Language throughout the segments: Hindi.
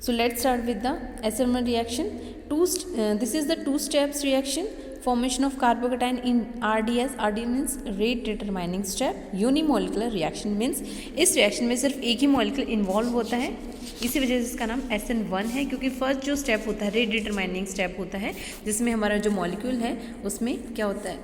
So let's start with the SN1 reaction. This is the two steps reaction. Formation of carbocation in RDS. RD means rate determining step. Unimolecular reaction means इस रिएक्शन में सिर्फ एक ही मॉलिक्यूल इन्वॉल्व होता है, इसी वजह से इसका नाम SN1 है, क्योंकि फर्स्ट जो स्टेप होता है रेट डिटरमाइनिंग स्टेप होता है, जिसमें हमारा जो मॉलिक्यूल है उसमें क्या होता है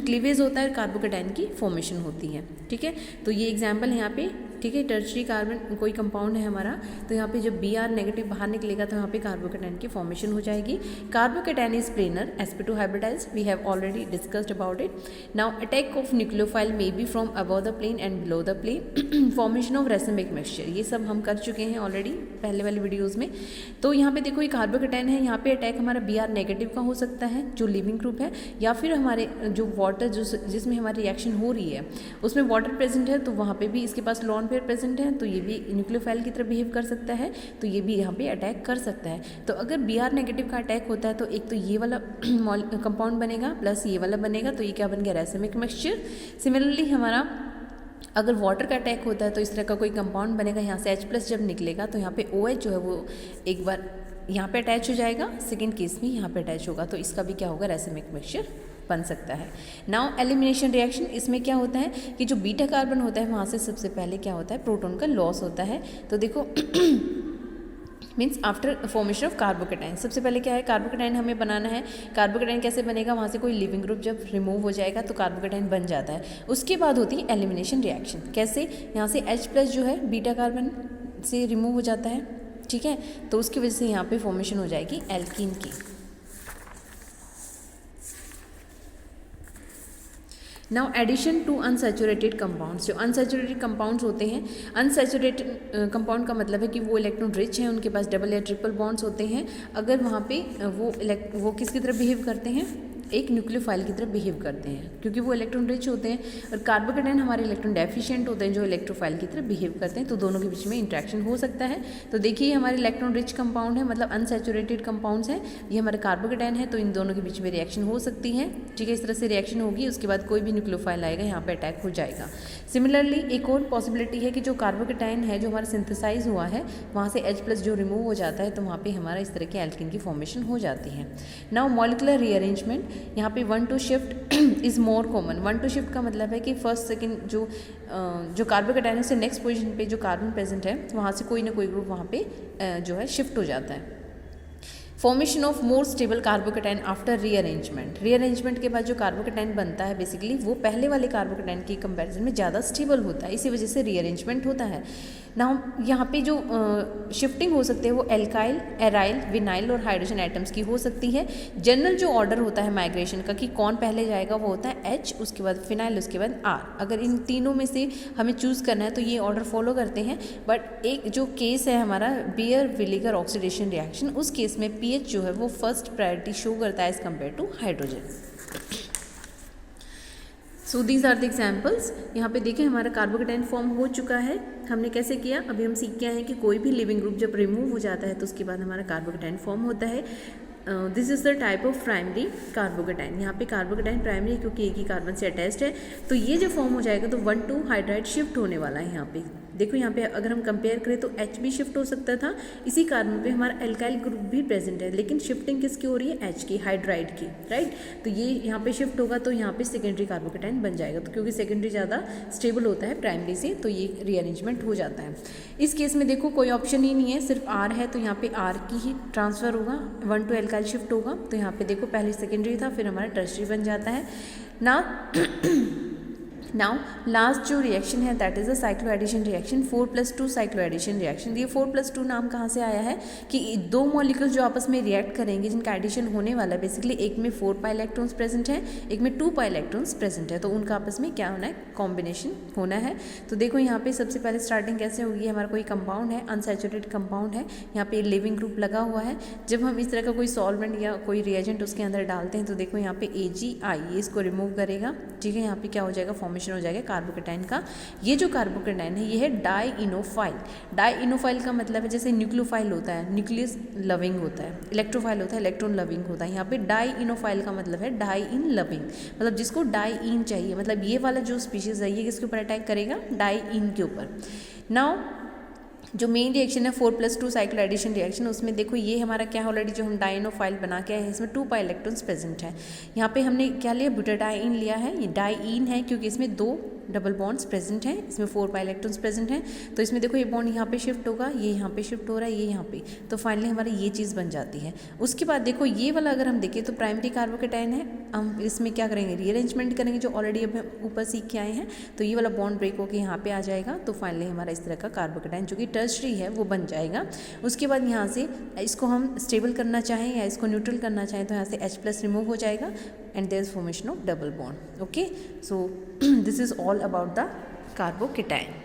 क्लीवेज होता है और कार्बोकेटाइन की फॉर्मेशन होती है। ठीक है, तो ये एग्जाम्पल है यहाँ पे। ठीक है, टर्शरी कार्बन कोई कंपाउंड है हमारा, तो यहाँ पे जब Br नेगेटिव बाहर निकलेगा तो यहाँ पे कार्बोकेटाइन की फॉर्मेशन हो जाएगी। Carbocation is planar sp2 hybridised, we have already discussed about it. Now attack of nucleophile may be from above the plane and below the plane. Formation of racemic mixture, ये सब हम कर चुके हैं ऑलरेडी पहले वाले वीडियोज़ में। तो यहाँ पे देखो ये कार्बोकेटाइन है, यहाँ पे अटैक हमारा Br नेगेटिव का हो सकता है जो लिविंग ग्रुप है, या फिर हमारे जो वाटर जिसमें हमारी रिएक्शन हो रही है उसमें वाटर प्रेजेंट है, तो वहाँ पे भी इसके पास लॉन पेयर प्रेजेंट है, तो ये भी न्यूक्लियोफाइल की तरह बिहेव कर सकता है, तो ये भी यहाँ पे अटैक कर सकता है। तो अगर Br नेगेटिव का अटैक होता है तो एक तो ये वाला कंपाउंड बनेगा प्लस ये वाला बनेगा, तो ये क्या बन गया रेसिमिक मिक्सचर। सिमिलरली हमारा अगर वाटर का अटैक होता है तो इस तरह का कोई कंपाउंड बनेगा, यहाँ से H+ जब निकलेगा तो यहाँ पे OH जो है वो एक बार यहाँ पे अटैच हो जाएगा, सेकेंड केस में यहाँ पे अटैच होगा, तो इसका भी क्या होगा रेसिमिक मिक्सचर बन सकता है। नाउ एलिमिनेशन रिएक्शन, इसमें क्या होता है कि जो बीटा कार्बन होता है वहाँ से सबसे पहले क्या होता है प्रोटॉन का लॉस होता है। तो देखो means after formation of carbocation, सबसे पहले क्या है कार्बोकेटाइन हमें बनाना है। कार्बोकेटाइन कैसे बनेगा, वहाँ से कोई लिविंग ग्रुप जब रिमूव हो जाएगा तो कार्बोकेटाइन बन जाता है। उसके बाद होती है एलिमिनेशन रिएक्शन, कैसे यहाँ से H+ जो है बीटा कार्बन से रिमूव हो जाता है। ठीक है, तो उसकी वजह से यहाँ पे फॉर्मेशन हो जाएगी एल्कीन की। Now addition to unsaturated compounds, जो अनसैचुरेटेड कंपाउंड्स होते हैं, अनसैचुरेटेड कंपाउंड का मतलब है कि वो इलेक्ट्रॉन रिच हैं, उनके पास डबल या ट्रिपल बॉन्ड्स होते हैं। अगर वहाँ पे वो किसकी तरह बिहेव करते हैं, एक न्यूक्लियोफाइल की तरह बिहेव करते हैं, क्योंकि वो इलेक्ट्रॉन रिच होते हैं, और कार्बोकेटाइन हमारे इलेक्ट्रॉन डेफिशिएंट होते हैं जो इलेक्ट्रोफाइल की तरह बिहेव करते हैं, तो दोनों के बीच में इंट्रैक्शन हो सकता है। तो देखिए हमारे इलेक्ट्रॉन रिच कंपाउंड है, मतलब अनसैचुरेटेड कंपाउंड्स हैं, ये हमारे कार्बोकेटाइन है, तो इन दोनों के बीच में रिएक्शन हो सकती है। ठीक है, इस तरह से रिएक्शन होगी, उसके बाद कोई भी न्यूक्लियोफाइल आएगा यहाँ पर अटैक हो जाएगा। सिमिलरली एक और पॉसिबिलिटी है कि जो कार्बोकेटाइन है जो हमारा सिंथेसाइज हुआ है वहाँ से H+ जो रिमूव हो जाता है, तो वहाँ पे हमारा इस तरह के एल्कीन की फॉर्मेशन हो जाती है। नाउ मॉलिकुलर रीअरेंजमेंट, यहाँ पे 1-2 shift is more common. 1-2 shift का मतलब है कि फर्स्ट सेकंड जो कार्बोकेटाइन है से नेक्स्ट पोजीशन पे जो कार्बन प्रेजेंट है वहाँ से कोई ना कोई ग्रुप वहाँ पे जो है शिफ्ट हो जाता है। Formation of more stable carbocation after rearrangement, rearrangement के बाद जो कार्बोकेटाइन बनता है बेसिकली वो पहले वाले कार्बोकेटाइन की कंपैरिजन में ज़्यादा स्टेबल होता है, इसी वजह से रीअरेंजमेंट होता है। नाउ यहाँ पे जो शिफ्टिंग हो सकती है वो एल्काइल, एराइल, विनाइल और हाइड्रोजन एटम्स की हो सकती है। जनरल जो ऑर्डर होता है माइग्रेशन का कि कौन पहले जाएगा वो होता है H, उसके बाद फिनाइल, उसके बाद R। अगर इन तीनों में से हमें चूज़ करना है तो ये ऑर्डर फॉलो करते हैं, बट एक जो केस है हमारा बियर विलीगर ऑक्सीडेशन रिएक्शन, उस केस में pH जो है वो फर्स्ट प्रायोरिटी शो करता है as compared to hydrogen. So these are the examples. यहाँ पे देखें हमारा कार्बोकेटाइन फॉर्म हो चुका है, हमने कैसे किया अभी हम सीख के आए हैं कि कोई भी लिविंग ग्रुप जब रिमूव हो जाता है तो उसके बाद हमारा कार्बोकेटाइन फॉर्म होता है। This is the type of primary carbocation. यहाँ पे कार्बोकेटाइन प्राइमरी क्योंकि एक ही कार्बन से अटैच्ड है, तो ये जब फॉर्म हो जाएगा तो 1-2 हाइड्राइड शिफ्ट होने वाला है। यहाँ पे देखो, यहाँ पे अगर हम कंपेयर करें तो H भी शिफ्ट हो सकता था, इसी कार्बन पे हमारा एल्काइल ग्रुप भी प्रेजेंट है, लेकिन शिफ्टिंग किसकी हो रही है H की, हाइड्राइड की, राइट। तो ये यहाँ पे शिफ्ट होगा तो यहाँ पे सेकेंडरी कार्बोकेटाइन बन जाएगा, तो क्योंकि सेकेंडरी ज़्यादा स्टेबल होता है प्राइमरी से, तो ये रीअरेंजमेंट हो जाता है। इस केस में देखो कोई ऑप्शन ही नहीं है, सिर्फ R है, तो यहाँ पे R की ही ट्रांसफ़र होगा, 1-2 एल्काइल शिफ्ट होगा, तो यहाँ पे देखो पहले सेकेंडरी था फिर हमारा टर्शरी बन जाता है। नाउ लास्ट जो रिएक्शन है that is a cycloaddition reaction, 4+2 cycloaddition reaction. ये 4+2 नाम कहाँ से आया है कि दो मॉलिक्यूल जो आपस में रिएक्ट करेंगे जिनका एडिशन होने वाला है, बेसिकली एक में 4 पाई इलेक्ट्रॉन्स प्रेजेंट है, एक में 2 पाई इलेक्ट्रॉन्स प्रेजेंट है, तो उनका आपस में क्या होना है, कॉम्बिनेशन होना है। तो देखो यहाँ पे सबसे पहले स्टार्टिंग कैसे होगी, हमारा कोई कंपाउंड है, अनसैचुरेटेड कंपाउंड है, यहाँ पे लिविंग ग्रुप लगा हुआ है। जब हम इस तरह का कोई सॉल्वेंट या कोई रिएजेंट उसके अंदर डालते हैं तो देखो यहाँ पे AgI ये इसको रिमूव करेगा। ठीक है, यहाँ पे क्या हो जाएगा, फॉर्मेशन हो जाएगा कार्बोकेटाइन का। ये जो कार्बोकेटाइन है ये है डाइइनोफाइल। डाइइनोफाइल का मतलब है जैसे न्यूक्लियोफाइल होता है, न्यूक्लियस लविंग होता है, इलेक्ट्रोफाइल होता है, इलेक्ट्रॉन लविंग होता है। यहाँ पे डाइइनोफाइल का मतलब है डाई इन लविंग, मतलब जिसको डाई इन चाहिए, मतलब ये वाला जो स्पीशीज है ये किसके ऊपर अटैक करेगा, डाई इन के ऊपर। नाउ जो मेन रिएक्शन है 4+2 साइक्लो एडिशन रिएक्शन, उसमें देखो ये हमारा क्या है, ऑलरेडी जो हम डाइनो फाइल बना के आए हैं इसमें 2 पाई इलेक्ट्रॉन्स प्रेजेंट है। यहाँ पे हमने क्या लिया, ब्यूटाडाइन लिया है, ये डाइईन है क्योंकि इसमें 2 डबल बॉन्ड्स प्रेजेंट हैं, इसमें 4 पाई इलेक्ट्रॉन्स प्रेजेंट हैं। तो इसमें देखो ये बॉन्ड यहाँ पे शिफ्ट होगा, ये यहाँ पे शिफ्ट हो रहा है, ये यहाँ पे, तो फाइनली हमारी ये चीज़ बन जाती है। उसके बाद देखो ये वाला अगर हम देखें तो प्राइमरी कार्बोकेटाइन है, हम इसमें क्या करेंगे, रीअरेंजमेंट करेंगे जो ऑलरेडी अब हम ऊपर सीख के आए हैं, तो ये वाला बॉन्ड ब्रेक होकर यहाँ पे आ जाएगा। तो फाइनली हमारा इस तरह का कार्बोकेटाइन जो कि टर्शरी है वो बन जाएगा। उसके बाद यहाँ से इसको हम स्टेबल करना चाहें या इसको न्यूट्रल करना चाहें तो यहाँ से H+ रिमूव हो जाएगा and there is formation of double bond. Okay, so this is all about the carbocation.